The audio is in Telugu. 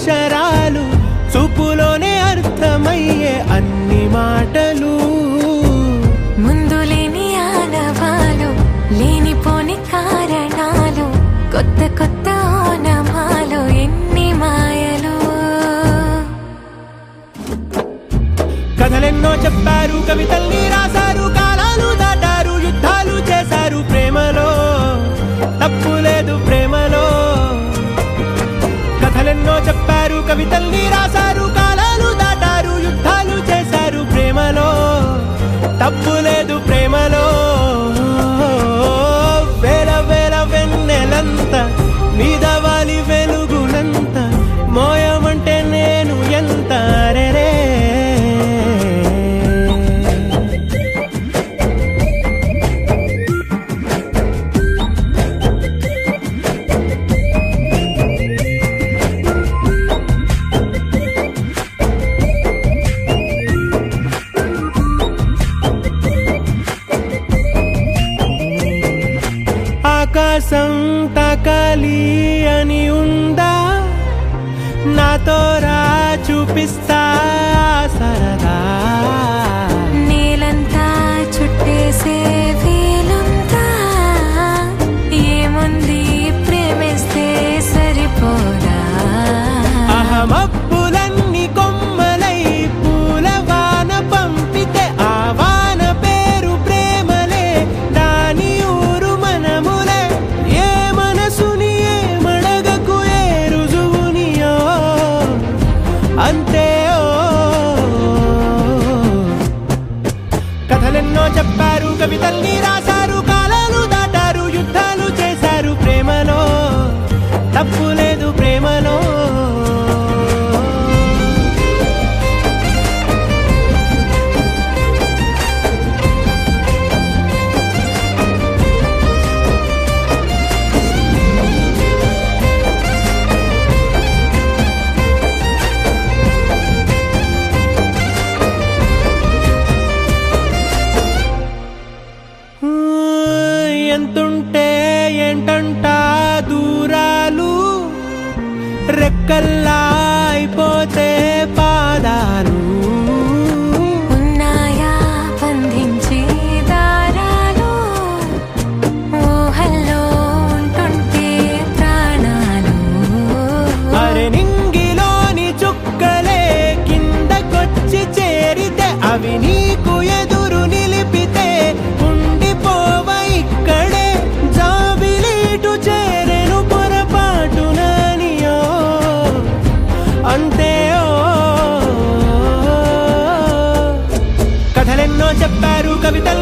అక్షరాలు చూపులోనే అర్థమయ్యే అన్ని మాటలు ముందు లేని ఆనవాలు లేనిపోని కారణాలు కొత్త కొత్త ఓనమాలు ఎన్ని మాయలు కథలెన్నో చెప్పారు కవితల్ని రాశారు కాలాలు దాటారు యుద్ధాలు చేశారు ప్రేమలో తప్పు లేదు ప్రేమలో కథలెన్నో చెప్పారు కవితల్ని రాశారు కాలాలు దాటారు యుద్ధాలు చేశారు ప్రేమలో తప్పు లేదు ప్రేమలో వేల వేల వెన్నెలంత నీదవాలి వెలుగునంత మోయమంటే నేను ఎంత రే ఆకాశం తాకాలి అని ఉందా నాతో రా చూపిస్తా సరదా నేలంతా చుట్టేసే వీలుందా ఏముంది ప్రేమిస్తే సరిపోదా అహమప్పులన్నీ కొమ్మలై పూల వాన పంపితే ఆ వాన పేరు ప్రేమలే దాని ఊరు మనములే ఏ మనసుని ఏ మడగకు ఏ రుజువునియో అంతే కథలెన్నో చెప్పారు కవితల్ని రాశారు కాలాలు దాటారు యుద్ధాలు చేశారు ప్రేమలో తప్పు లేదు ప్రేమలో ఎంతుంటే ఏంటంట దూరాలు రెక్కల్లా అయిపోతే పాదాలు ఉన్నాయా బంధించే దారాలు ఊహల్లో ఉంటుంటే ప్రాణాలు అరే నింగిలోని చుక్కలే కిందకొచ్చి చేరితే అవి నీకు ఎదురు నిలిపితే ఉండిపోవ ఇక్కడే జాబిలీటు చేరెను పొరపాటుననియో అంతే కథలెన్నో చెప్పారు కవితలు